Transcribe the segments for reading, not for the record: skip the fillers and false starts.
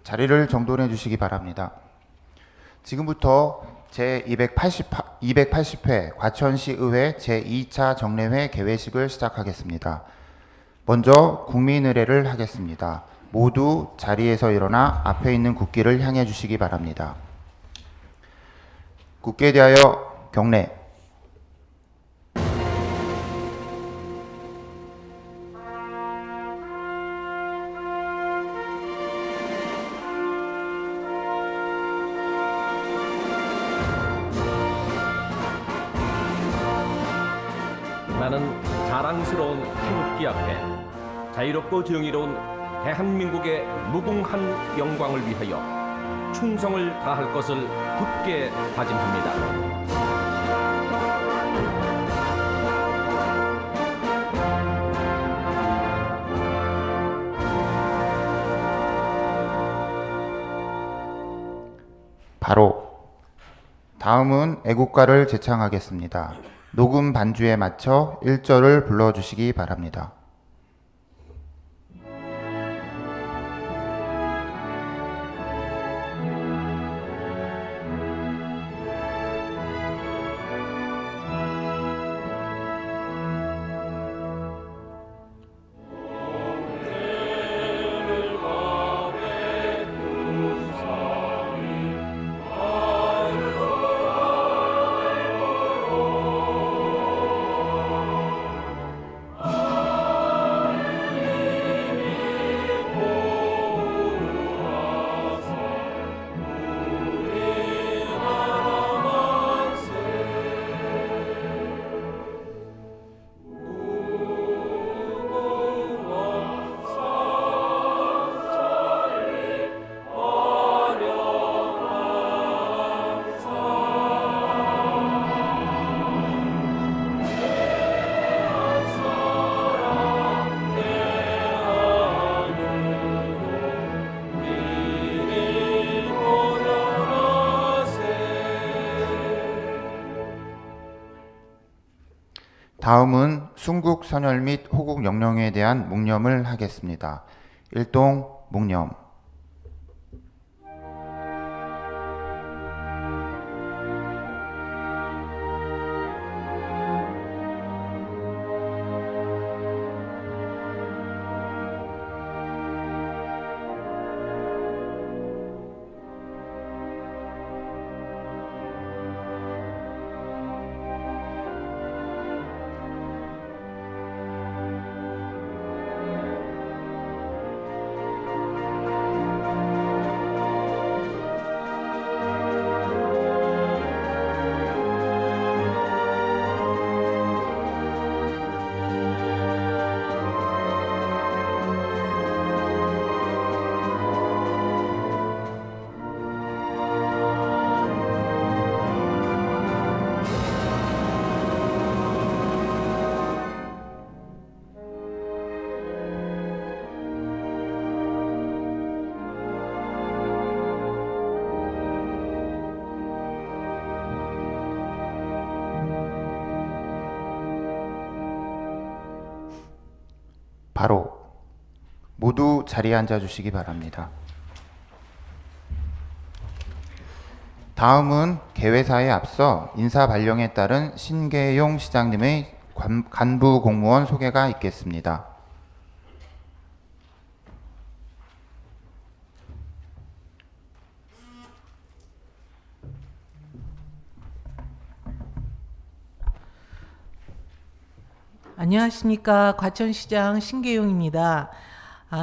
자리를 정돈해 주시기 바랍니다. 지금부터 제280회 과천시의회 제2차 정례회 개회식을 시작하겠습니다. 먼저 국민의례를 하겠습니다. 모두 자리에서 일어나 앞에 있는 국기를 향해 주시기 바랍니다. 국기에 대하여 경례. 나는 자랑스러운 태극기 앞에 자유롭고 정의로운 대한민국의 무궁한 영광을 위하여 충성을 다할 것을 굳게 다짐합니다. 바로 다음은 애국가를 제창하겠습니다. 녹음 반주에 맞춰 1절을 불러주시기 바랍니다. 다음은 순국 선열 및 호국 영령에 대한 묵념을 하겠습니다. 일동 묵념. 바로 모두 자리에 앉아 주시기 바랍니다. 다음은 개회사에 앞서 인사 발령에 따른 신계용 시장님의 간부 공무원 소개가 있겠습니다. 안녕하십니까. 과천시장 신계용입니다.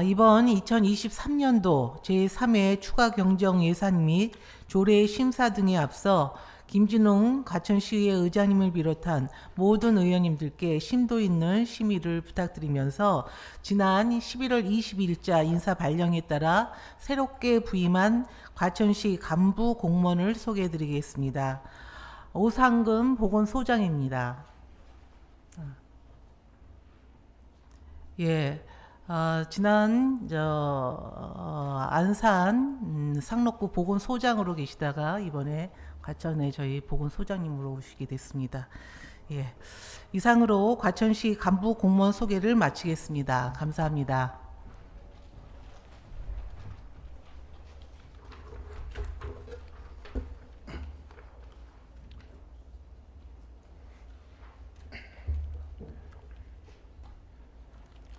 이번 2023년도 제3회 추가 경정 예산 및 조례 심사 등에 앞서 김진웅 과천시의회 의장님을 비롯한 모든 의원님들께 심도 있는 심의를 부탁드리면서 지난 11월 22일자 인사 발령에 따라 새롭게 부임한 과천시 간부 공무원을 소개해드리겠습니다. 오상금 보건소장입니다. 예, 지난 안산 상록구 보건소장으로 계시다가 이번에 과천에 저희 보건소장님으로 오시게 됐습니다. 예. 이상으로 과천시 간부 공무원 소개를 마치겠습니다. 감사합니다.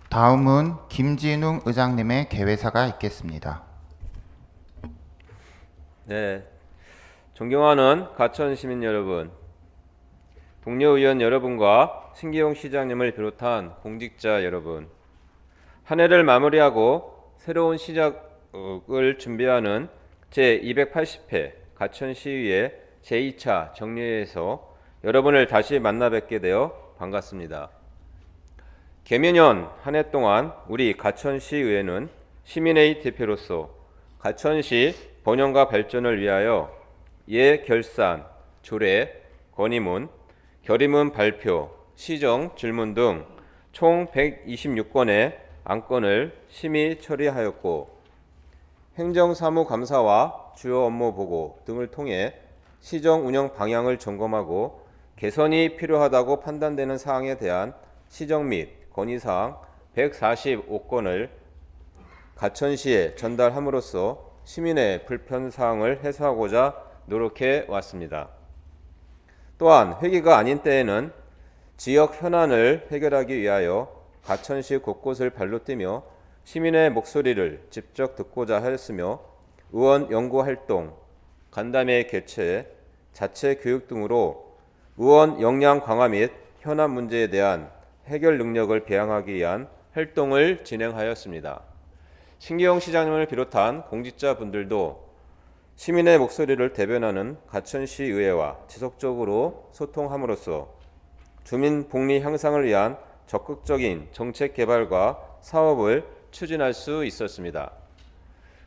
다음은 김진웅 의장님의 개회사가 있겠습니다. 네, 존경하는 가천 시민 여러분, 동료 의원 여러분과 신기용 시장님을 비롯한 공직자 여러분, 한 해를 마무리하고 새로운 시작을 준비하는 제280회 가천시의회 제2차 정례회에서 여러분을 다시 만나 뵙게 되어 반갑습니다. 개묘년 한 해 동안 우리 가천시의회는 시민의 대표로서 가천시 번영과 발전을 위하여 예결산, 조례, 건의문, 결의문 발표, 시정 질문 등 총 126건의 안건을 심의 처리하였고 행정사무감사와 주요 업무 보고 등을 통해 시정 운영 방향을 점검하고 개선이 필요하다고 판단되는 사항에 대한 시정 및 건의사항 145건을 가천시에 전달함으로써 시민의 불편사항을 해소하고자 노력해 왔습니다. 또한 회기가 아닌 때에는 지역 현안을 해결하기 위하여 가천시 곳곳을 발로 뛰며 시민의 목소리를 직접 듣고자 하였으며 의원 연구활동, 간담회 개최, 자체 교육 등으로 의원 역량 강화 및 현안 문제에 대한 해결 능력을 배양하기 위한 활동을 진행하였습니다. 신기용 시장님을 비롯한 공직자분들도 시민의 목소리를 대변하는 가천시의회와 지속적으로 소통함으로써 주민 복리 향상을 위한 적극적인 정책 개발과 사업을 추진할 수 있었습니다.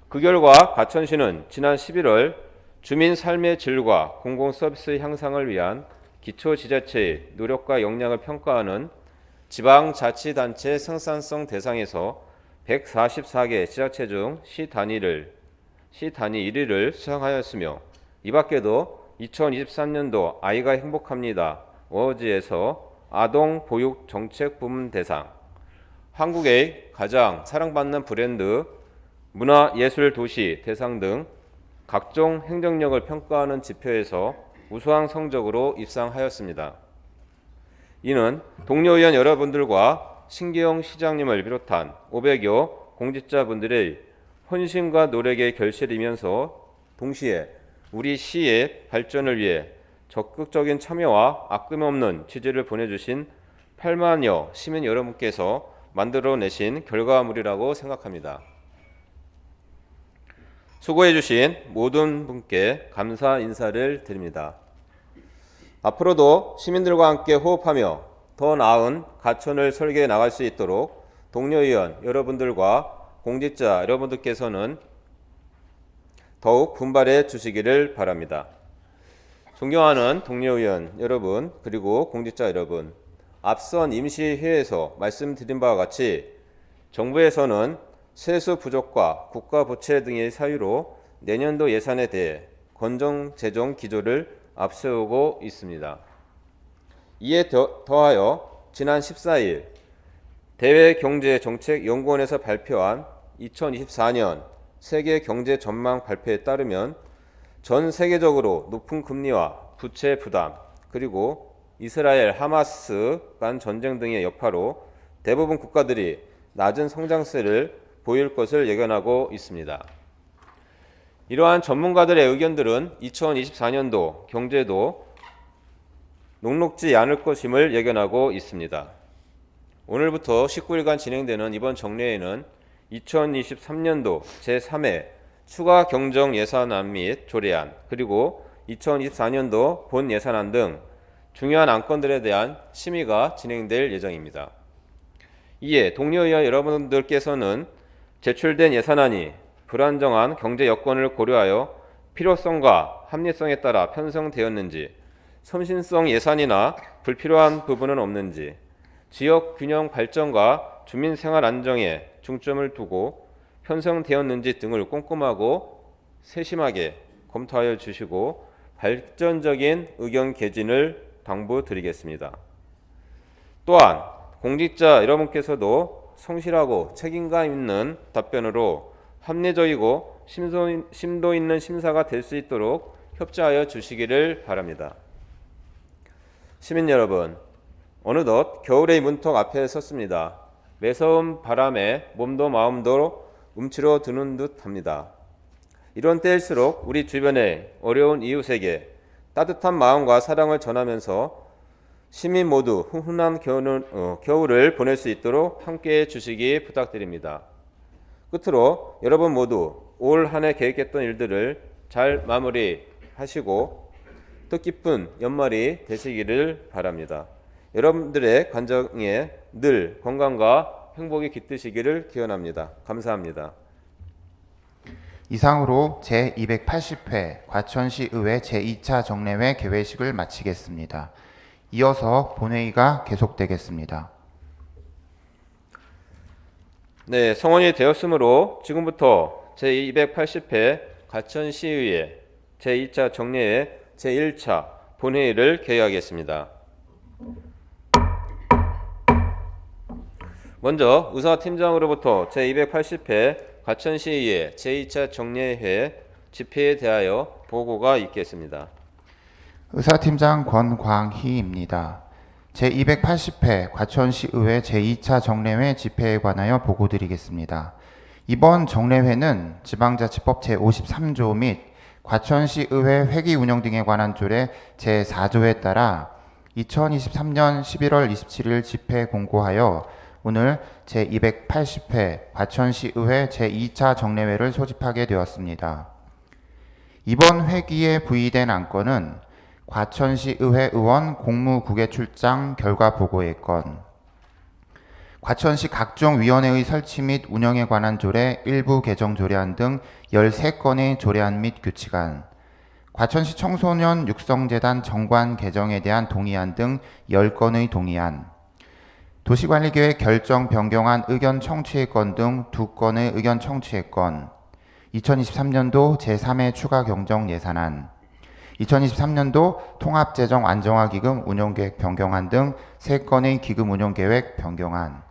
그 결과 가천시는 지난 11월 주민 삶의 질과 공공 서비스 향상을 위한 기초지자체의 노력과 역량을 평가하는 지방자치단체 생산성 대상에서 144개 지자체 중 시 단위 1위를 수상하였으며 이 밖에도 2023년도 아이가 행복합니다 어워즈에서 아동 보육 정책 부문 대상, 한국의 가장 사랑받는 브랜드 문화예술 도시 대상 등 각종 행정력을 평가하는 지표에서 우수한 성적으로 입상하였습니다. 이는 동료 의원 여러분들과 신기용 시장님을 비롯한 500여 공직자분들의 헌신과 노력의 결실이면서 동시에 우리 시의 발전을 위해 적극적인 참여와 아낌없는 지지를 보내주신 8만여 시민 여러분께서 만들어내신 결과물이라고 생각합니다. 수고해주신 모든 분께 감사 인사를 드립니다. 앞으로도 시민들과 함께 호흡하며 더 나은 가천을 설계해 나갈 수 있도록 동료 의원 여러분들과 공직자 여러분들께서는 더욱 분발해 주시기를 바랍니다. 존경하는 동료 의원 여러분 그리고 공직자 여러분, 앞선 임시회에서 말씀드린 바와 같이 정부에서는 세수 부족과 국가 부채 등의 사유로 내년도 예산에 대해 건정 재정 기조를 앞세우고 있습니다. 이에 더하여 지난 14일 대외경제정책연구원에서 발표한 2024년 세계 경제 전망 발표에 따르면 전 세계적으로 높은 금리와 부채 부담, 그리고 이스라엘 하마스 간 전쟁 등의 여파로 대부분 국가들이 낮은 성장세를 보일 것을 예견하고 있습니다. 이러한 전문가들의 의견들은 2024년도 경제도 녹록지 않을 것임을 예견하고 있습니다. 오늘부터 19일간 진행되는 이번 정례에는 2023년도 제3회 추가 경정 예산안 및 조례안, 그리고 2024년도 본 예산안 등 중요한 안건들에 대한 심의가 진행될 예정입니다. 이에 동료 의원 여러분들께서는 제출된 예산안이 불안정한 경제 여건을 고려하여 필요성과 합리성에 따라 편성되었는지, 첨신성 예산이나 불필요한 부분은 없는지, 지역 균형 발전과 주민 생활 안정에 중점을 두고 편성되었는지 등을 꼼꼼하고 세심하게 검토하여 주시고 발전적인 의견 개진을 당부드리겠습니다. 또한 공직자 여러분께서도 성실하고 책임감 있는 답변으로 합리적이고 심도 있는 심사가 될 수 있도록 협조하여 주시기를 바랍니다. 시민 여러분, 어느덧 겨울의 문턱 앞에 섰습니다. 매서운 바람에 몸도 마음도 움츠러 드는 듯 합니다. 이런 때일수록 우리 주변의 어려운 이웃에게 따뜻한 마음과 사랑을 전하면서 시민 모두 훈훈한 겨울을 보낼 수 있도록 함께해 주시기 부탁드립니다. 끝으로 여러분 모두 올 한 해 계획했던 일들을 잘 마무리하시고 뜻깊은 연말이 되시기를 바랍니다. 여러분들의 관정에 늘 건강과 행복이 깃드시기를 기원합니다. 감사합니다. 이상으로 제280회 과천시의회 제2차 정례회 개회식을 마치겠습니다. 이어서 본회의가 계속되겠습니다. 네, 성원이 되었으므로 지금부터 제280회 과천시의회 제2차 정례회 제1차 본회의를 개회하겠습니다. 먼저 의사팀장으로부터 제280회 과천시의회 제2차 정례회 집회에 대하여 보고가 있겠습니다. 의사팀장 권광희입니다. 제280회 과천시의회 제2차 정례회 집회에 관하여 보고드리겠습니다. 이번 정례회는 지방자치법 제53조 및 과천시의회 회기 운영 등에 관한 조례 제4조에 따라 2023년 11월 27일 집회 공고하여 오늘 제280회 과천시의회 제2차 정례회를 소집하게 되었습니다. 이번 회기에 부의된 안건은 과천시의회 의원 공무국외 출장 결과 보고의 건, 과천시 각종 위원회의 설치 및 운영에 관한 조례 일부 개정 조례안 등 13건의 조례안 및 규칙안, 과천시 청소년 육성재단 정관 개정에 대한 동의안 등 10건의 동의안, 도시관리계획 결정 변경안 의견 청취의 건 등 2건의 의견 청취의 건, 2023년도 제3회 추가 경정 예산안, 2023년도 통합재정 안정화기금 운용계획 변경안 등 3건의 기금 운용계획 변경안,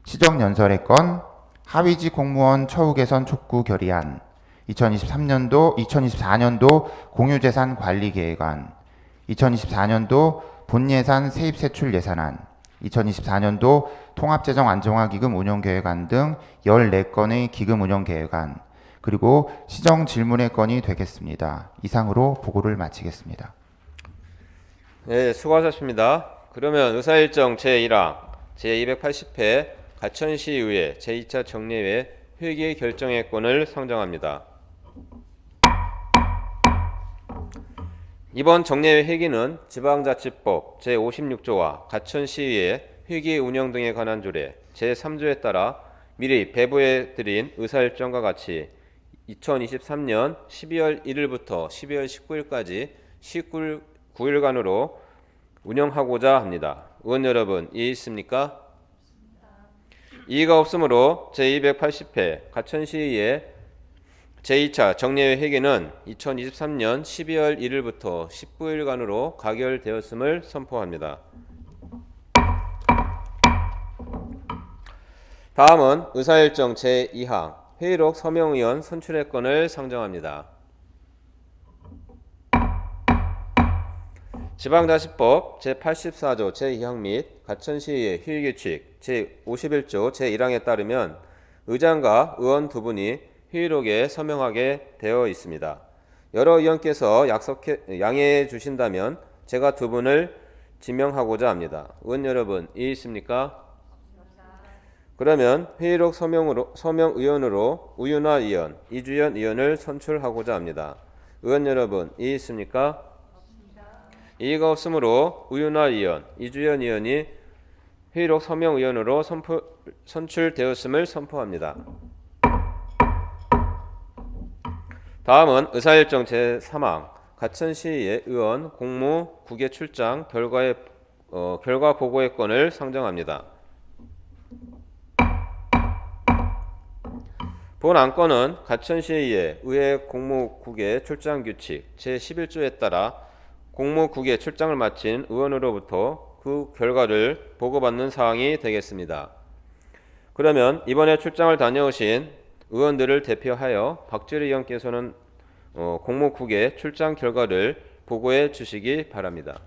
시정연설의 건, 하위직 공무원 처우 개선 촉구 결의안, 2024년도 공유재산 관리계획안, 2024년도 본예산 세입세출 예산안, 2024년도 통합재정 안정화기금 운용계획안 등 14건의 기금 운용계획안, 그리고 시정질문의 건이 되겠습니다. 이상으로 보고를 마치겠습니다. 네, 수고하셨습니다. 그러면 의사일정 제1항 제280회 과천시의회 제2차 정례회 회기 결정의 건을 상정합니다. 이번 정례회 회기는 지방자치법 제56조와 과천시의회 회기 운영 등에 관한 조례 제3조에 따라 미리 배부해드린 의사일정과 같이 2023년 12월 1일부터 12월 19일까지 19일간으로 운영하고자 합니다. 의원 여러분, 이해 있습니까? 이의가 없으므로 제280회 과천시의회 제2차 정례회 회기는 2023년 12월 1일부터 19일간으로 가결되었음을 선포합니다. 다음은 의사일정 제2항 회의록 서명의원 선출의 건을 상정합니다. 지방자치법 제84조 제2항 및 과천시의회 회의규칙 제51조 제1항에 따르면 의장과 의원 두 분이 회의록에 서명하게 되어 있습니다. 여러 의원께서 양해해 주신다면 제가 두 분을 지명하고자 합니다. 의원 여러분, 이해 있습니까? 그러면 회의록 서명 의원으로 우윤아 의원, 이주연 의원을 선출하고자 합니다. 의원 여러분, 이해 있습니까? 이의가 없으므로 우윤아 의원, 이주연 의원이 회의록 서명 의원으로 선출되었음을 선포합니다. 다음은 의사일정 제3항 과천시의회 의원 공무 국외 출장 결과 보고의 건을 상정합니다. 본 안건은 과천시의회 의회 공무 국외 출장 규칙 제11조에 따라 공무국에 출장을 마친 의원으로부터 그 결과를 보고받는 사항이 되겠습니다. 그러면 이번에 출장을 다녀오신 의원들을 대표하여 박주리 의원께서는 공무국의 출장 결과를 보고해 주시기 바랍니다.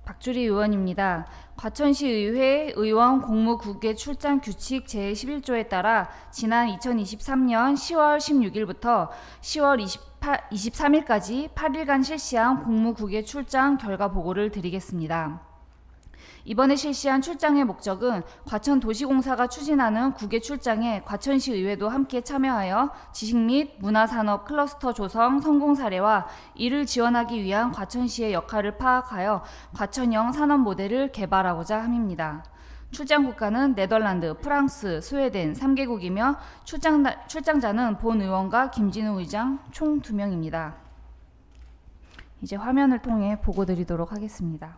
박주리 의원입니다. 과천시의회 의원 공무국외 출장 규칙 제11조에 따라 지난 2023년 10월 16일부터 10월 23일까지 8일간 실시한 공무국외 출장 결과 보고를 드리겠습니다. 이번에 실시한 출장의 목적은 과천도시공사가 추진하는 국외 출장에 과천시 의회도 함께 참여하여 지식 및 문화산업 클러스터 조성 성공 사례와 이를 지원하기 위한 과천시의 역할을 파악하여 과천형 산업 모델을 개발하고자 함입니다. 출장 국가는 네덜란드, 프랑스, 스웨덴 3개국이며 출장자는 본 의원과 김진우 의장 총 2명입니다. 이제 화면을 통해 보고 드리도록 하겠습니다.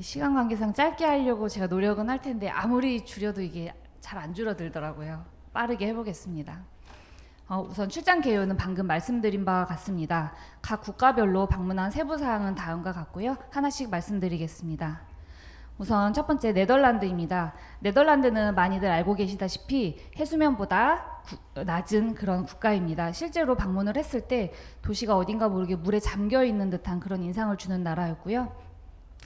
시간 관계상 짧게 하려고 제가 노력은 할 텐데 아무리 줄여도 이게 잘 안 줄어들더라고요. 빠르게 해보겠습니다. 우선 출장 개요는 방금 말씀드린 바와 같습니다. 각 국가별로 방문한 세부 사항은 다음과 같고요. 하나씩 말씀드리겠습니다. 우선 첫 번째 네덜란드입니다. 네덜란드는 많이들 알고 계시다시피 해수면보다 낮은 그런 국가입니다. 실제로 방문을 했을 때 도시가 어딘가 모르게 물에 잠겨 있는 듯한 그런 인상을 주는 나라였고요.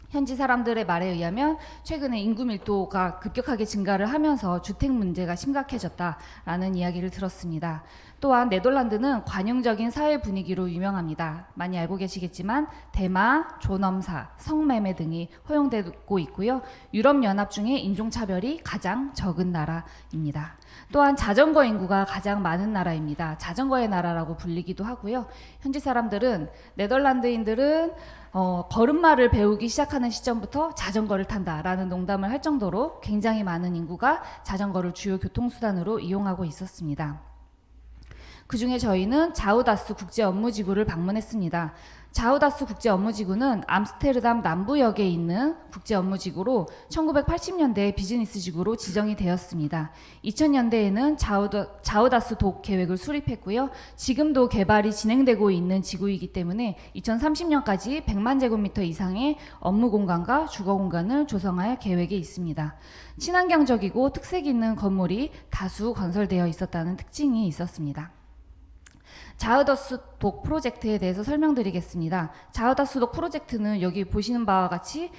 현지 사람들의 말에 의하면 최근에 인구 밀도가 급격하게 증가를 하면서 주택 문제가 심각해졌다라는 이야기를 들었습니다. 또한 네덜란드는 관용적인 사회 분위기로 유명합니다. 많이 알고 계시겠지만 대마, 존엄사, 성매매 등이 허용되고 있고요. 유럽연합 중에 인종차별이 가장 적은 나라입니다. 또한 자전거 인구가 가장 많은 나라입니다. 자전거의 나라라고 불리기도 하고요. 현지 사람들은 네덜란드인들은 걸음마를 배우기 시작하는 시점부터 자전거를 탄다라는 농담을 할 정도로 굉장히 많은 인구가 자전거를 주요 교통수단으로 이용하고 있었습니다. 그중에 저희는 자우다스 국제업무지구를 방문했습니다. 자우다스 국제업무지구는 암스테르담 남부역에 있는 국제업무지구로 1980년대 비즈니스지구로 지정이 되었습니다. 2000년대에는 자우다스 독 계획을 수립했고요. 지금도 개발이 진행되고 있는 지구이기 때문에 2030년까지 100만 제곱미터 이상의 업무 공간과 주거 공간을 조성할 계획에 있습니다. 친환경적이고 특색 있는 건물이 다수 건설되어 있었다는 특징이 있었습니다. 자우다스 독 프로젝트에 대해서 설명드리겠습니다. 자우다스 독 프로젝트는 여기 보시는 바와 같이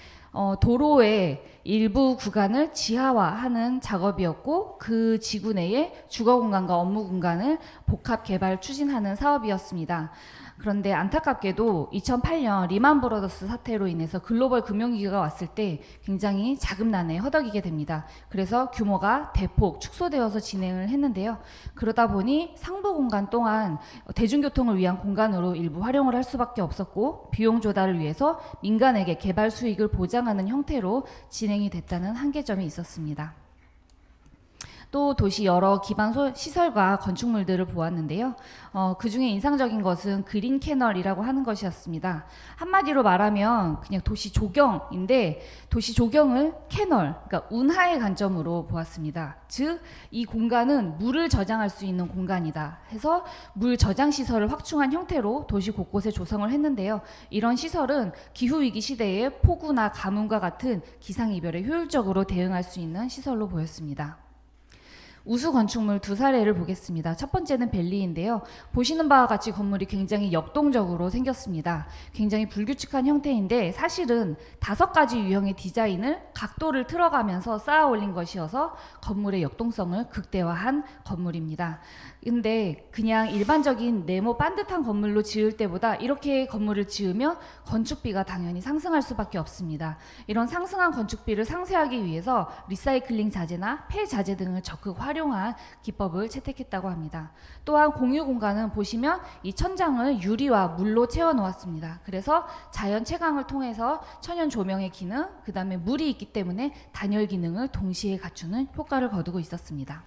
도로의 일부 구간을 지하화하는 작업이었고 그 지구 내에 주거 공간과 업무 공간을 복합 개발 추진하는 사업이었습니다. 그런데 안타깝게도 2008년 리만 브러더스 사태로 인해서 글로벌 금융위기가 왔을 때 굉장히 자금난에 허덕이게 됩니다. 그래서 규모가 대폭 축소되어서 진행을 했는데요. 그러다 보니 상부 공간 또한 대중교통을 위한 공간으로 일부 활용을 할 수밖에 없었고 비용 조달을 위해서 민간에게 개발 수익을 보장하는 형태로 진행이 됐다는 한계점이 있었습니다. 또 도시 여러 기반 시설과 건축물들을 보았는데요. 그중에 인상적인 것은 그린 캐널이라고 하는 것이었습니다. 한마디로 말하면 그냥 도시 조경인데 도시 조경을 캐널, 그러니까 운하의 관점으로 보았습니다. 즉, 이 공간은 물을 저장할 수 있는 공간이다 해서 물 저장 시설을 확충한 형태로 도시 곳곳에 조성을 했는데요. 이런 시설은 기후위기 시대에 폭우나 가뭄과 같은 기상이별에 효율적으로 대응할 수 있는 시설로 보였습니다. 우수 건축물 두 사례를 보겠습니다. 첫 번째는 벨리인데요. 보시는 바와 같이 건물이 굉장히 역동적으로 생겼습니다. 굉장히 불규칙한 형태인데 사실은 5가지 유형의 디자인을 각도를 틀어가면서 쌓아 올린 것이어서 건물의 역동성을 극대화한 건물입니다. 근데 그냥 일반적인 네모 반듯한 건물로 지을 때보다 이렇게 건물을 지으면 건축비가 당연히 상승할 수밖에 없습니다. 이런 상승한 건축비를 상쇄하기 위해서 리사이클링 자재나 폐자재 등을 적극 활용합니다. 활용한 기법을 채택했다고 합니다. 또한 공유 공간은 보시면 이 천장을 유리와 물로 채워 놓았습니다. 그래서 자연 채광을 통해서 천연 조명의 기능, 그 다음에 물이 있기 때문에 단열 기능을 동시에 갖추는 효과를 거두고 있었습니다.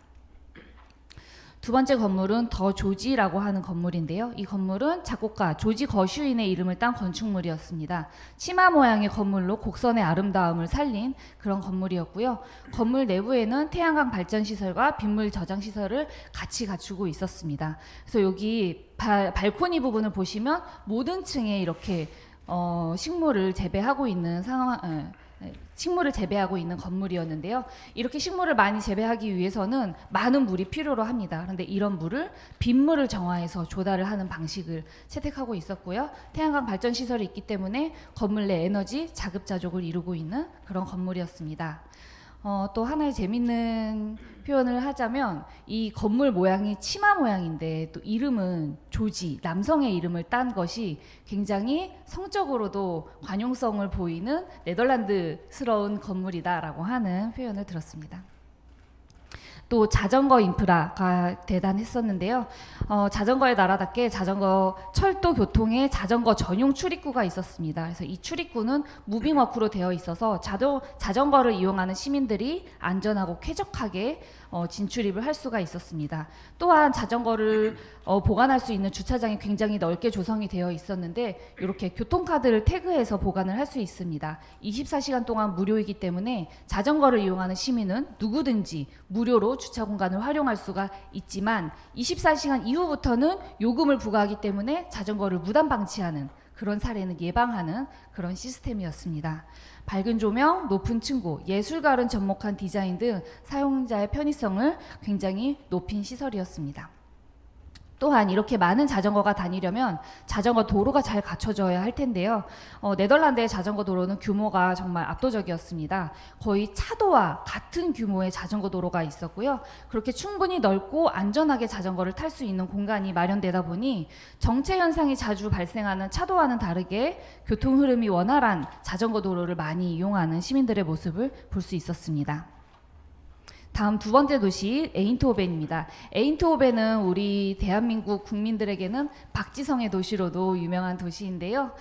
두 번째 건물은 더 조지라고 하는 건물인데요. 이 건물은 작곡가 조지 거슈인의 이름을 딴 건축물이었습니다. 치마 모양의 건물로 곡선의 아름다움을 살린 그런 건물이었고요. 건물 내부에는 태양광 발전 시설과 빗물 저장 시설을 같이 갖추고 있었습니다. 그래서 여기 발코니 부분을 보시면 모든 층에 이렇게 식물을 재배하고 있는 식물을 재배하고 있는 건물이었는데요. 이렇게 식물을 많이 재배하기 위해서는 많은 물이 필요로 합니다. 그런데 이런 물을 빗물을 정화해서 조달을 하는 방식을 채택하고 있었고요. 태양광 발전 시설이 있기 때문에 건물 내 에너지 자급자족을 이루고 있는 그런 건물이었습니다. 또 하나의 재밌는 표현을 하자면 이 건물 모양이 치마 모양인데 또 이름은 조지, 남성의 이름을 딴 것이 굉장히 성적으로도 관용성을 보이는 네덜란드스러운 건물이다라고 하는 표현을 들었습니다. 또 자전거 인프라가 대단했었는데요. 자전거의 나라답게 자전거 철도 교통에 자전거 전용 출입구가 있었습니다. 그래서 이 출입구는 무빙워크로 되어 있어서 자전거를 이용하는 시민들이 안전하고 쾌적하게 진출입을 할 수가 있었습니다. 또한 자전거를 보관할 수 있는 주차장이 굉장히 넓게 조성이 되어 있었는데 이렇게 교통카드를 태그해서 보관을 할 수 있습니다. 24시간 동안 무료이기 때문에 자전거를 이용하는 시민은 누구든지 무료로 주차 공간을 활용할 수가 있지만 24시간 이후부터는 요금을 부과하기 때문에 자전거를 무단 방치하는 그런 사례는 예방하는 그런 시스템이었습니다. 밝은 조명, 높은 층고, 예술가를 접목한 디자인 등 사용자의 편의성을 굉장히 높인 시설이었습니다. 또한 이렇게 많은 자전거가 다니려면 자전거 도로가 잘 갖춰져야 할 텐데요. 네덜란드의 자전거 도로는 규모가 정말 압도적이었습니다. 거의 차도와 같은 규모의 자전거 도로가 있었고요. 그렇게 충분히 넓고 안전하게 자전거를 탈 수 있는 공간이 마련되다 보니 정체 현상이 자주 발생하는 차도와는 다르게 교통 흐름이 원활한 자전거 도로를 많이 이용하는 시민들의 모습을 볼 수 있었습니다. 다음 두 번째 도시 에인트호벤입니다. 에인트호벤은 우리 대한민국 국민들에게는 박지성의 도시로도 유명한 도시인데요.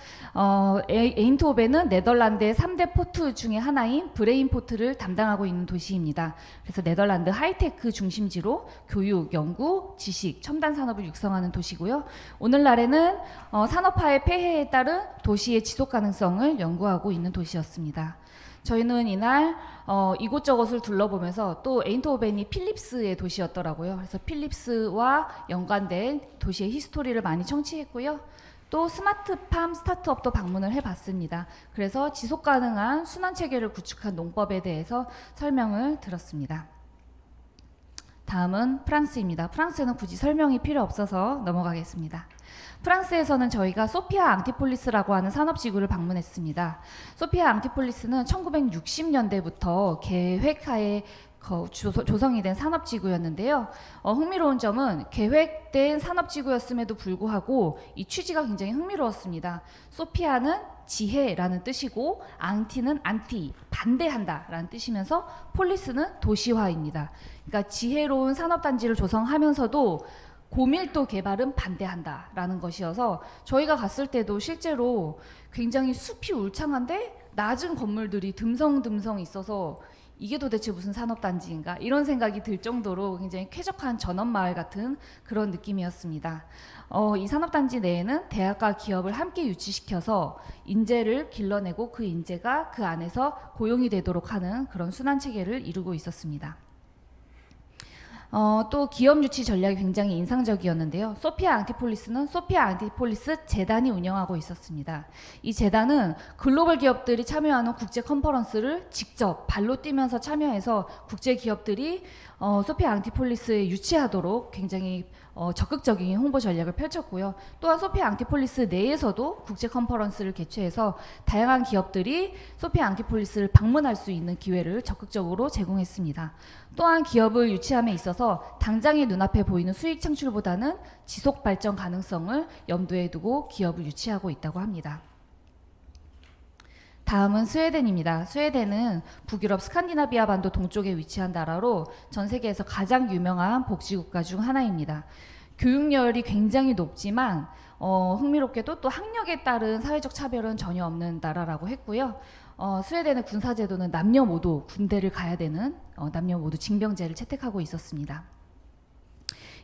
에인트호벤은 네덜란드의 3대 포트 중에 하나인 브레인포트를 담당하고 있는 도시입니다. 그래서 네덜란드 하이테크 중심지로 교육, 연구, 지식, 첨단 산업을 육성하는 도시고요. 오늘날에는 산업화의 폐해에 따른 도시의 지속 가능성을 연구하고 있는 도시였습니다. 저희는 이날 이곳저곳을 둘러보면서 또 에인트호벤이 필립스의 도시였더라고요. 그래서 필립스와 연관된 도시의 히스토리를 많이 청취했고요. 또 스마트팜 스타트업도 방문을 해봤습니다. 그래서 지속가능한 순환체계를 구축한 농법에 대해서 설명을 들었습니다. 다음은 프랑스입니다. 프랑스는 굳이 설명이 필요 없어서 넘어가겠습니다. 프랑스에서는 저희가 소피아 앙티폴리스라고 하는 산업지구를 방문했습니다. 소피아 앙티폴리스는 1960년대부터 계획하에 조성이 된 산업지구였는데요. 흥미로운 점은 계획된 산업지구였음에도 불구하고 이 취지가 굉장히 흥미로웠습니다. 소피아는 지혜라는 뜻이고 앙티는 안티, 반대한다 라는 뜻이면서 폴리스는 도시화입니다. 그러니까 지혜로운 산업단지를 조성하면서도 고밀도 개발은 반대한다 라는 것이어서 저희가 갔을 때도 실제로 굉장히 숲이 울창한데 낮은 건물들이 듬성듬성 있어서 이게 도대체 무슨 산업단지인가 이런 생각이 들 정도로 굉장히 쾌적한 전원마을 같은 그런 느낌이었습니다. 이 산업단지 내에는 대학과 기업을 함께 유치시켜서 인재를 길러내고 그 인재가 그 안에서 고용이 되도록 하는 그런 순환체계를 이루고 있었습니다. 또 기업 유치 전략이 굉장히 인상적이었는데요. 소피아 앙티폴리스는 소피아 앙티폴리스 재단이 운영하고 있었습니다. 이 재단은 글로벌 기업들이 참여하는 국제 컨퍼런스를 직접 발로 뛰면서 참여해서 국제 기업들이 소피아 앙티폴리스에 유치하도록 굉장히 적극적인 홍보 전략을 펼쳤고요. 또한 소피아 앙티폴리스 내에서도 국제 컨퍼런스를 개최해서 다양한 기업들이 소피아 앙티폴리스를 방문할 수 있는 기회를 적극적으로 제공했습니다. 또한 기업을 유치함에 있어서 당장의 눈앞에 보이는 수익 창출보다는 지속 발전 가능성을 염두에 두고 기업을 유치하고 있다고 합니다. 다음은 스웨덴입니다. 스웨덴은 북유럽 스칸디나비아 반도 동쪽에 위치한 나라로 전 세계에서 가장 유명한 복지국가 중 하나입니다. 교육열이 굉장히 높지만 흥미롭게도 또 학력에 따른 사회적 차별은 전혀 없는 나라라고 했고요. 스웨덴의 군사제도는 남녀 모두 군대를 가야 되는 남녀 모두 징병제를 채택하고 있었습니다.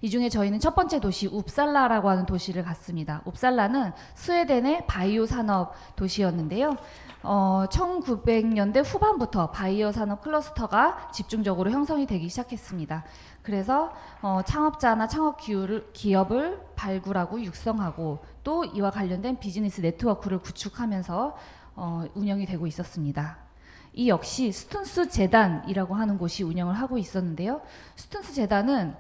이 중에 저희는 첫 번째 도시 웁살라라고 하는 도시를 갔습니다. 웁살라는 스웨덴의 바이오 산업 도시였는데요. 1900년대 후반부터 바이오 산업 클러스터가 집중적으로 형성이 되기 시작했습니다. 그래서 창업자나 창업 기업을 발굴하고 육성하고 또 이와 관련된 비즈니스 네트워크를 구축하면서 운영이 되고 있었습니다. 이 역시 스툰스 재단이라고 하는 곳이 운영을 하고 있었는데요. 스툰스 재단은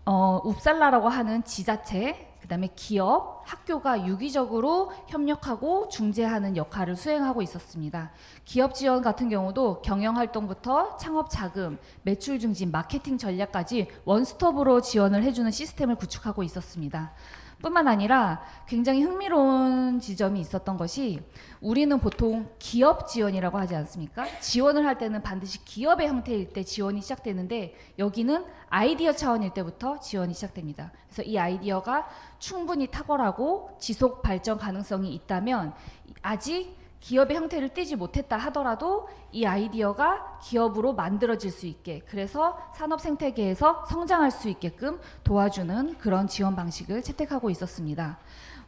웁살라라고 하는 지자체, 그다음에 기업, 학교가 유기적으로 협력하고 중재하는 역할을 수행하고 있었습니다. 기업 지원 같은 경우도 경영 활동부터 창업 자금, 매출 증진, 마케팅 전략까지 원스톱으로 지원을 해주는 시스템을 구축하고 있었습니다. 뿐만 아니라 굉장히 흥미로운 지점이 있었던 것이 우리는 보통 기업 지원이라고 하지 않습니까? 지원을 할 때는 반드시 기업의 형태일 때 지원이 시작되는데 여기는 아이디어 차원일 때부터 지원이 시작됩니다. 그래서 이 아이디어가 충분히 탁월하고 지속 발전 가능성이 있다면 아직 기업의 형태를 띠지 못했다 하더라도 이 아이디어가 기업으로 만들어질 수 있게, 그래서 산업 생태계에서 성장할 수 있게끔 도와주는 그런 지원 방식을 채택하고 있었습니다.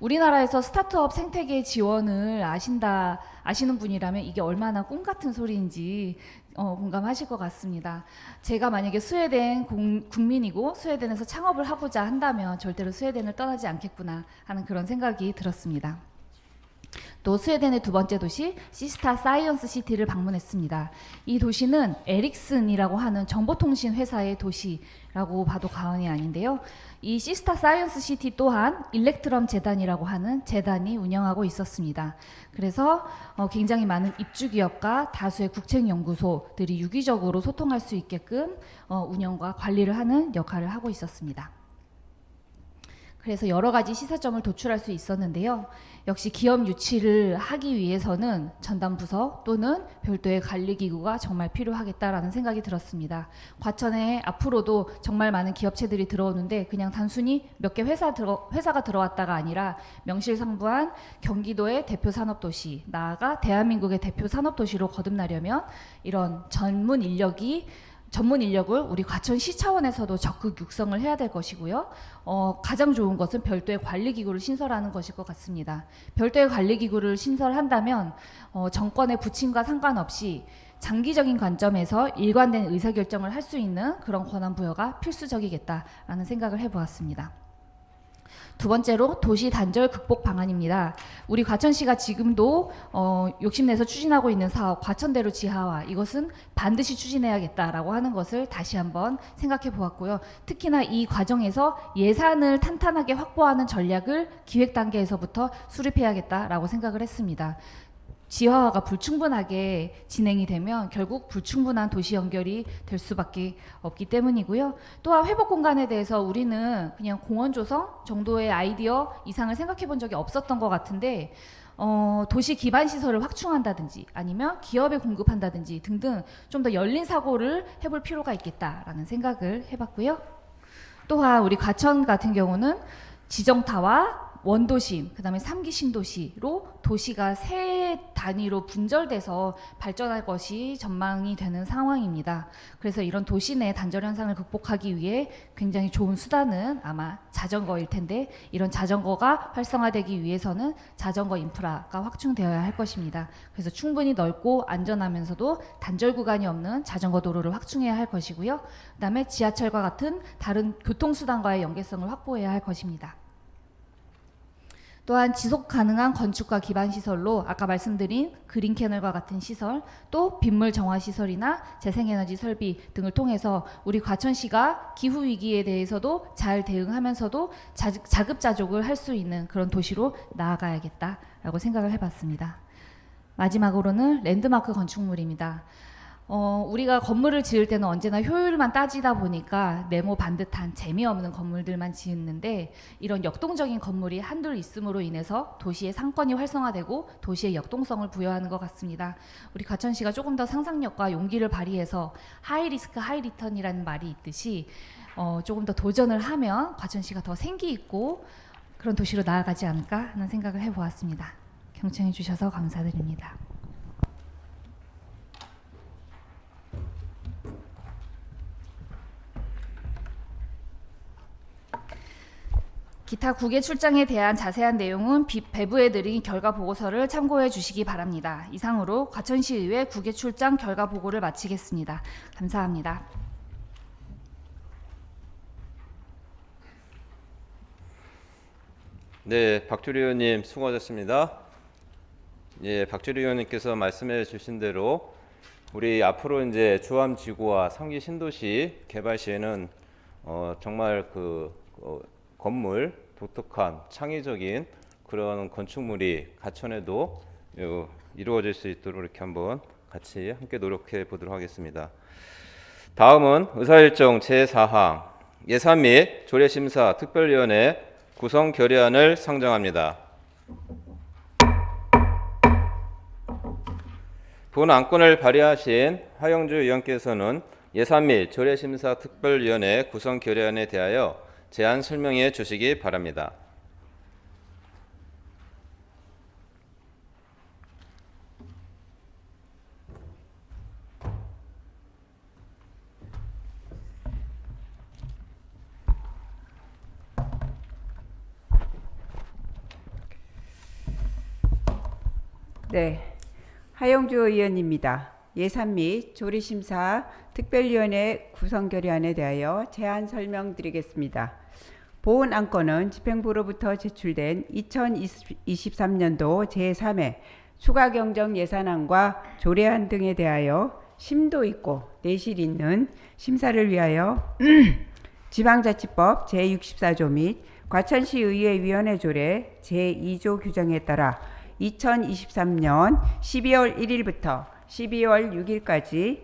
우리나라에서 스타트업 생태계 지원을 아시는 분이라면 이게 얼마나 꿈 같은 소리인지 공감하실 것 같습니다. 제가 만약에 스웨덴 국민이고 스웨덴에서 창업을 하고자 한다면 절대로 스웨덴을 떠나지 않겠구나 하는 그런 생각이 들었습니다. 또 스웨덴의 두 번째 도시 시스타 사이언스 시티를 방문했습니다. 이 도시는 에릭슨이라고 하는 정보통신 회사의 도시라고 봐도 과언이 아닌데요. 이 시스타 사이언스 시티 또한 일렉트럼 재단이라고 하는 재단이 운영하고 있었습니다. 그래서 굉장히 많은 입주 기업과 다수의 국책 연구소들이 유기적으로 소통할 수 있게끔 운영과 관리를 하는 역할을 하고 있었습니다. 그래서 여러 가지 시사점을 도출할 수 있었는데요. 역시 기업 유치를 하기 위해서는 전담 부서 또는 별도의 관리기구가 정말 필요하겠다라는 생각이 들었습니다. 과천에 앞으로도 정말 많은 기업체들이 들어오는데 그냥 단순히 몇 개 회사가 들어왔다가 아니라 명실상부한 경기도의 대표 산업도시, 나아가 대한민국의 대표 산업도시로 거듭나려면 이런 전문 인력을 우리 과천시 차원에서도 적극 육성을 해야 될 것이고요. 가장 좋은 것은 별도의 관리기구를 신설하는 것일 것 같습니다. 별도의 관리기구를 신설한다면 정권의 부침과 상관없이 장기적인 관점에서 일관된 의사결정을 할 수 있는 그런 권한 부여가 필수적이겠다라는 생각을 해보았습니다. 두 번째로 도시 단절 극복 방안입니다. 우리 과천시가 지금도 욕심내서 추진하고 있는 사업 과천대로 지하화, 이것은 반드시 추진해야겠다라고 하는 것을 다시 한번 생각해 보았고요. 특히나 이 과정에서 예산을 탄탄하게 확보하는 전략을 기획 단계에서부터 수립해야겠다라고 생각을 했습니다. 지하화가 불충분하게 진행이 되면 결국 불충분한 도시 연결이 될 수밖에 없기 때문이고요. 또한 회복 공간에 대해서 우리는 그냥 공원 조성 정도의 아이디어 이상을 생각해 본 적이 없었던 것 같은데 도시 기반 시설을 확충한다든지 아니면 기업에 공급한다든지 등등 좀 더 열린 사고를 해볼 필요가 있겠다라는 생각을 해봤고요. 또한 우리 과천 같은 경우는 지정타와 원도심, 그 다음에 3기 신도시로 도시가 세 단위로 분절돼서 발전할 것이 전망이 되는 상황입니다. 그래서 이런 도시 내 단절 현상을 극복하기 위해 굉장히 좋은 수단은 아마 자전거일 텐데 이런 자전거가 활성화되기 위해서는 자전거 인프라가 확충되어야 할 것입니다. 그래서 충분히 넓고 안전하면서도 단절 구간이 없는 자전거 도로를 확충해야 할 것이고요. 그 다음에 지하철과 같은 다른 교통수단과의 연계성을 확보해야 할 것입니다. 또한 지속 가능한 건축과 기반 시설로 아까 말씀드린 그린 캐널과 같은 시설, 또 빗물 정화 시설이나 재생에너지 설비 등을 통해서 우리 과천시가 기후 위기에 대해서도 잘 대응하면서도 자급자족을 할 수 있는 그런 도시로 나아가야겠다라고 생각을 해봤습니다. 마지막으로는 랜드마크 건축물입니다. 우리가 건물을 지을 때는 언제나 효율만 따지다 보니까 네모 반듯한 재미없는 건물들만 지었는데 이런 역동적인 건물이 한둘 있음으로 인해서 도시의 상권이 활성화되고 도시의 역동성을 부여하는 것 같습니다. 우리 과천시가 조금 더 상상력과 용기를 발휘해서 하이 리스크 하이 리턴이라는 말이 있듯이 조금 더 도전을 하면 과천시가 더 생기 있고 그런 도시로 나아가지 않을까 하는 생각을 해보았습니다. 경청해 주셔서 감사드립니다. 기타 국외 출장에 대한 자세한 내용은 배부해드린 결과 보고서를 참고해 주시기 바랍니다. 이상으로 과천시의회 국외 출장 결과 보고를 마치겠습니다. 감사합니다. 네, 박주리 의원님 수고하셨습니다. 예, 박주리 의원님께서 말씀해 주신 대로 우리 앞으로 이제 주암지구와 상기 신도시 개발 시에는 정말 건물 독특한 창의적인 그런 건축물이 가천에도 이루어질 수 있도록 이렇게 한번 같이 함께 노력해 보도록 하겠습니다. 다음은 의사일정 제4항 예산 및 조례심사 특별위원회 구성 결의안을 상정합니다. 본 안건을 발의하신 하영주 의원께서는 예산 및 조례심사 특별위원회 구성 결의안에 대하여 제안 설명해 주시기 바랍니다. 네, 하영주 의원입니다. 예산 및 조례심사 특별위원회 구성 결의안에 대하여 제안 설명드리겠습니다. 본 안건은 집행부로부터 제출된 2023년도 제3회 추가 경정 예산안과 조례안 등에 대하여 심도 있고 내실 있는 심사를 위하여 지방자치법 제64조 및 과천시의회위원회 조례 제2조 규정에 따라 2023년 12월 1일부터 12월 6일까지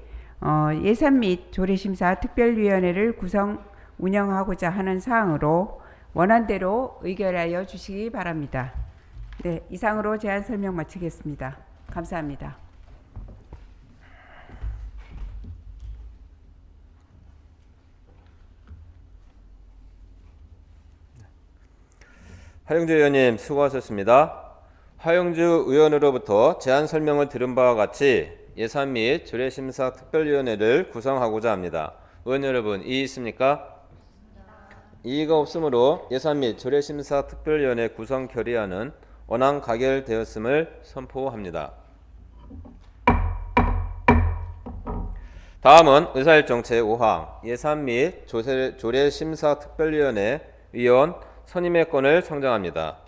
예산 및 조례심사 특별위원회를 운영하고자 하는 사항으로 원안대로 의결하여 주시기 바랍니다. 네, 이상으로 제안 설명 마치겠습니다. 감사합니다. 하영주 의원님 수고하셨습니다. 하영주 의원으로부터 제안 설명을 들은 바와 같이 예산 및 조례심사 특별위원회를 구성하고자 합니다. 의원 여러분, 이의 있습니까? 이의가 없으므로 예산 및 조례심사 특별위원회 구성 결의안은 원안 가결되었음을 선포합니다. 다음은 의사일정 제5항 예산 및 조례심사 특별위원회 위원 선임의 건을 상정합니다.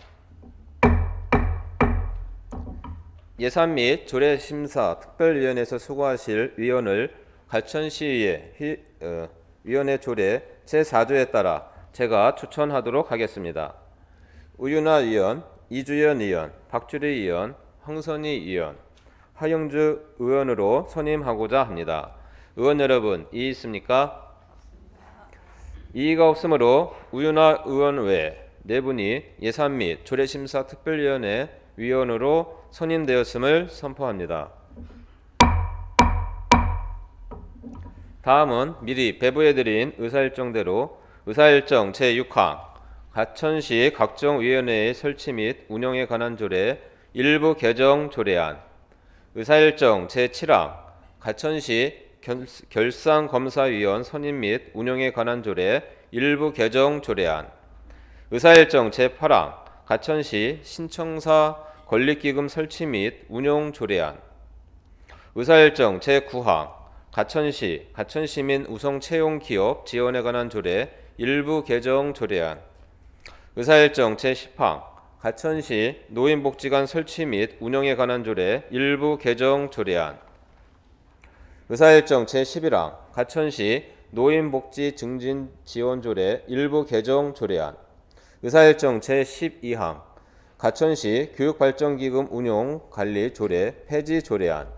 예산 및 조례심사 특별위원회에서 수고하실 위원을 과천시의회 위원회 조례 제4조에 따라 제가 추천하도록 하겠습니다. 우윤아 의원, 이주연 의원, 박주리 의원, 황선희 의원, 하영주 의원으로 선임하고자 합니다. 의원 여러분, 이의 있습니까? 이의가 없으므로 우윤아 의원 외 네 분이 예산 및 조례심사 특별위원회 위원으로 선임되었음을 선포합니다. 다음은 미리 배부해드린 의사일정대로 의사일정 제6항 과천시 각정위원회의 설치 및 운영에 관한 조례 일부 개정 조례안, 의사일정 제7항 과천시 결산검사위원 선임 및 운영에 관한 조례 일부 개정 조례안, 의사일정 제8항 과천시 신청사 건립기금 설치 및 운용 조례안, 의사일정 제9항 과천시 과천시민 우성 채용 기업 지원에 관한 조례 일부 개정 조례안, 의사일정 제10항 과천시 노인복지관 설치 및 운영에 관한 조례 일부 개정 조례안, 의사일정 제11항 과천시 노인복지 증진 지원 조례 일부 개정 조례안, 의사일정 제12항 과천시 교육발전기금 운용 관리 조례 폐지 조례안,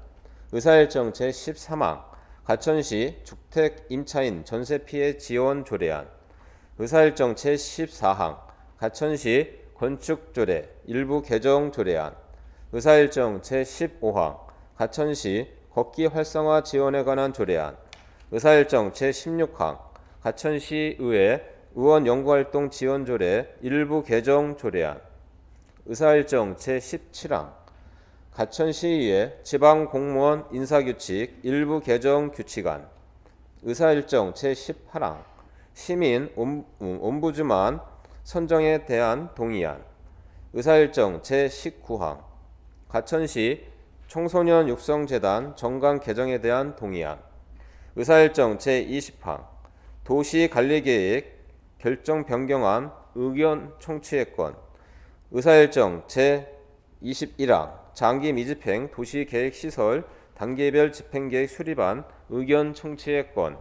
의사일정 제13항 가천시 주택 임차인 전세 피해 지원 조례안, 의사일정 제14항 가천시 건축 조례 일부 개정 조례안, 의사일정 제15항 가천시 걷기 활성화 지원에 관한 조례안, 의사일정 제16항 가천시의회 의원 연구활동 지원 조례 일부 개정 조례안, 의사일정 제17항 가천시의회 지방공무원 인사규칙 일부 개정 규칙안, 의사일정 제18항 시민 옴부즈만 선정에 대한 동의안, 의사일정 제19항 가천시 청소년 육성재단 정관 개정에 대한 동의안, 의사일정 제20항 도시관리계획 결정 변경안 의견 청취의권, 의사일정 제21항 장기 미집행 도시계획시설 단계별 집행계획 수립안 의견 청취의권,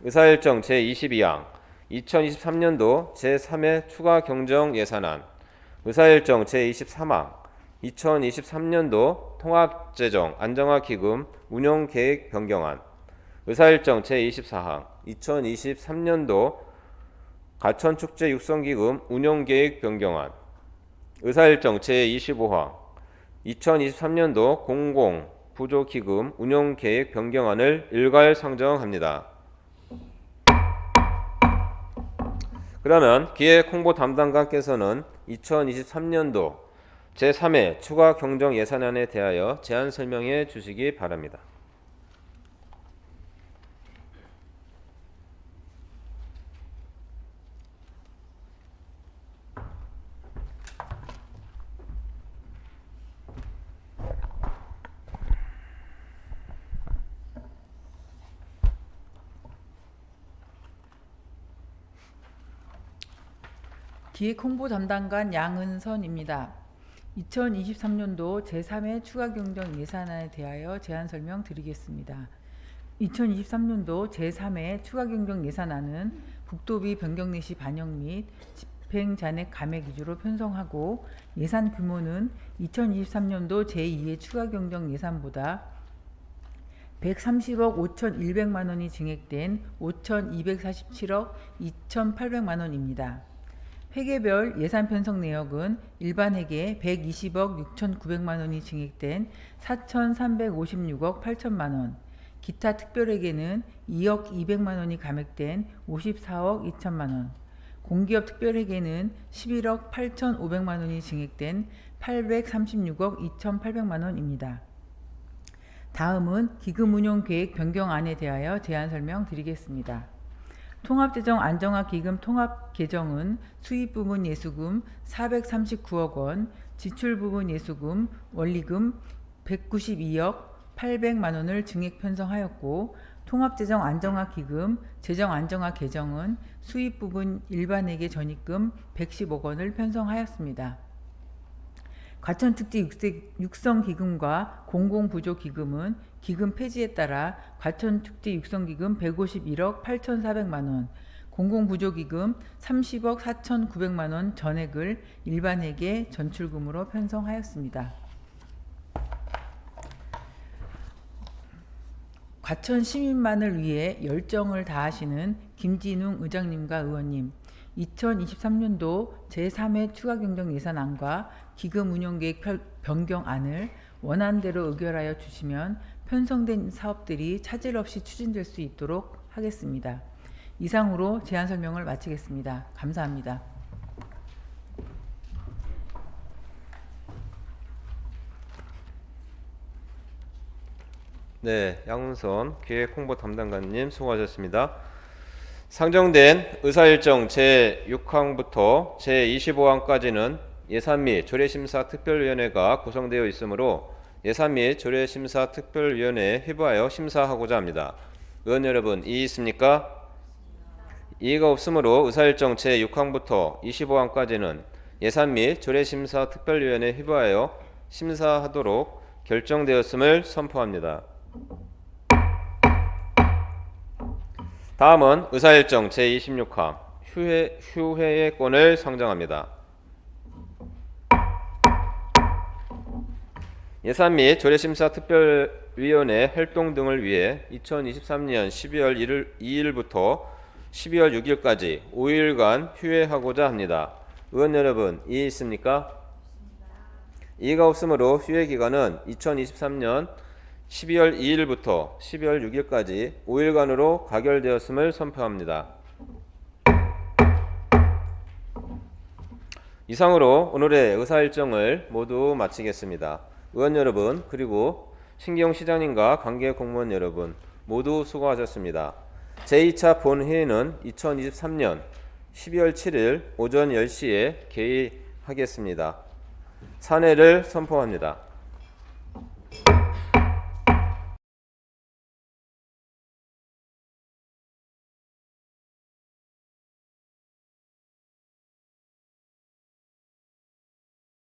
의사일정 제22항 2023년도 제3회 추가 경정 예산안, 의사일정 제23항 2023년도 통합재정 안정화기금 운영계획 변경안, 의사일정 제24항 2023년도 가천축제 육성기금 운영계획 변경안, 의사일정 제25항 2023년도 공공부조기금 운영계획 변경안을 일괄 상정합니다. 그러면 기획홍보 담당관께서는 2023년도 제3회 추가 경정 예산안에 대하여 제안 설명해 주시기 바랍니다. 기획홍보 담당관 양은선입니다. 2023년도 제3회 추가 경정 예산안에 대하여 제안 설명 드리겠습니다. 2023년도 제3회 추가 경정 예산안은 국토비 변경 내시 반영 및 집행 잔액 감액 위주로 편성하고 예산 규모는 2023년도 제2회 추가 경정 예산보다 130억 5,100만 원이 증액된 5,247억 2,800만 원입니다. 회계별 예산 편성 내역은 일반 회계 120억 6,900만 원이 증액된 4,356억 8천만 원, 기타 특별 회계는 2억 200만 원이 감액된 54억 2천만 원, 공기업 특별 회계는 11억 8,500만 원이 증액된 836억 2,800만 원입니다. 다음은 기금 운용 계획 변경안에 대하여 제안 설명 드리겠습니다. 통합재정 안정화 기금 통합 개정은 수입 부분 예수금 439억 원, 지출 부분 예수금 원리금 192억 800만 원을 증액 편성하였고, 통합재정 안정화 기금 재정 안정화 개정은 수입 부분 일반회계 전입금 110억 원을 편성하였습니다. 과천축제 육성기금과 공공부조기금은 기금 폐지에 따라 과천축제 육성기금 151억 8,400만 원, 공공부조기금 30억 4,900만 원 전액을 일반회계 전출금으로 편성하였습니다. 과천 시민만을 위해 열정을 다하시는 김진웅 의장님과 의원님, 2023년도 제3회 추가경정 예산안과 기금 운용계획 변경안을 원안대로 의결하여 주시면 편성된 사업들이 차질 없이 추진될 수 있도록 하겠습니다. 이상으로 제안 설명을 마치겠습니다. 감사합니다. 네, 양은선 기획홍보 담당관님 수고하셨습니다. 상정된 의사일정 제6항부터 제25항까지는 예산 및 조례심사 특별위원회가 구성되어 있으므로 예산 및 조례심사 특별위원회에 회부하여 심사하고자 합니다. 의원 여러분, 이의 있습니까? 이의가 없으므로 의사일정 제6항부터 25항까지는 예산 및 조례심사 특별위원회에 회부하여 심사하도록 결정되었음을 선포합니다. 다음은 의사일정 제26항 휴회의 권을 상정합니다. 예산 및 조례심사 위원회 활동 등을 위해 2023년 12월 2일부터 12월 6일까지 5일간 휴회하고자 합니다. 의원 여러분, 이해 있습니까? 이해가 없으므로 휴회 기간은 2023년 12월 2일부터 12월 6일까지 5일간으로 가결되었음을 선포합니다. 이상으로 오늘의 의사일정을 모두 마치겠습니다. 의원 여러분, 그리고 신기용 시장님과 관계 공무원 여러분 모두 수고하셨습니다. 제2차 본회의는 2023년 12월 7일 오전 10시에 개의하겠습니다. 산회를 선포합니다.